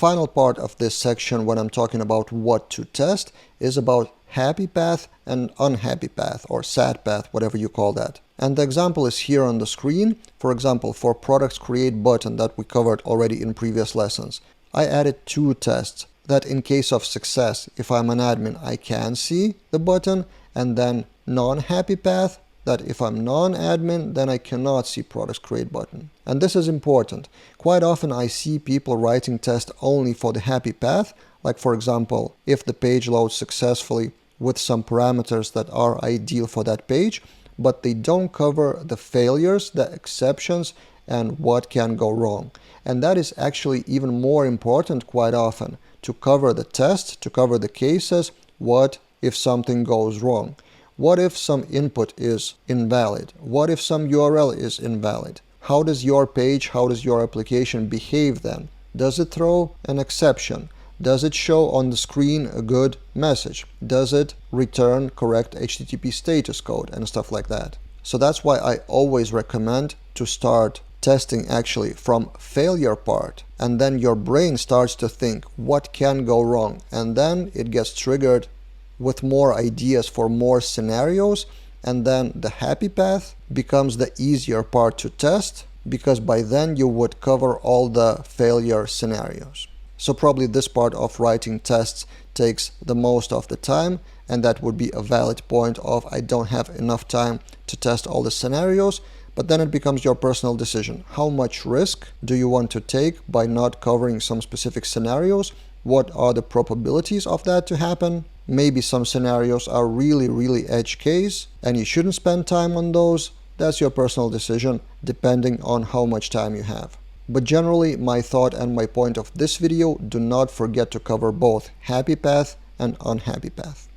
final part of this section when I'm talking about what to test is about happy path and unhappy path, or sad path, whatever you call that. And the example is here on the screen. For example, for products create button that we covered already in previous lessons, I added 2 tests that in case of success, if I'm an admin, I can see the button, and then non-happy path, that if I'm non-admin, then I cannot see products create button. And this is important. Quite often I see people writing tests only for the happy path, like for example, if the page loads successfully with some parameters that are ideal for that page, but they don't cover the failures, the exceptions, and what can go wrong. And that is actually even more important quite often, to cover the test, to cover the cases, what if something goes wrong. What if some input is invalid? What if some URL is invalid? How does your page, how does your application behave then? Does it throw an exception? Does it show on the screen a good message? Does it return correct HTTP status code and stuff like that? So that's why I always recommend to start testing actually from failure part, and then your brain starts to think what can go wrong, and then it gets triggered with more ideas for more scenarios, and then the happy path becomes the easier part to test, because by then you would cover all the failure scenarios. So probably this part of writing tests takes the most of the time, and that would be a valid point of I don't have enough time to test all the scenarios. But then it becomes your personal decision. How much risk do you want to take by not covering some specific scenarios? What are the probabilities of that to happen? Maybe some scenarios are really edge case and you shouldn't spend time on those. That's your personal decision depending on how much time you have. But generally, my thought and my point of this video, do not forget to cover both happy path and unhappy path.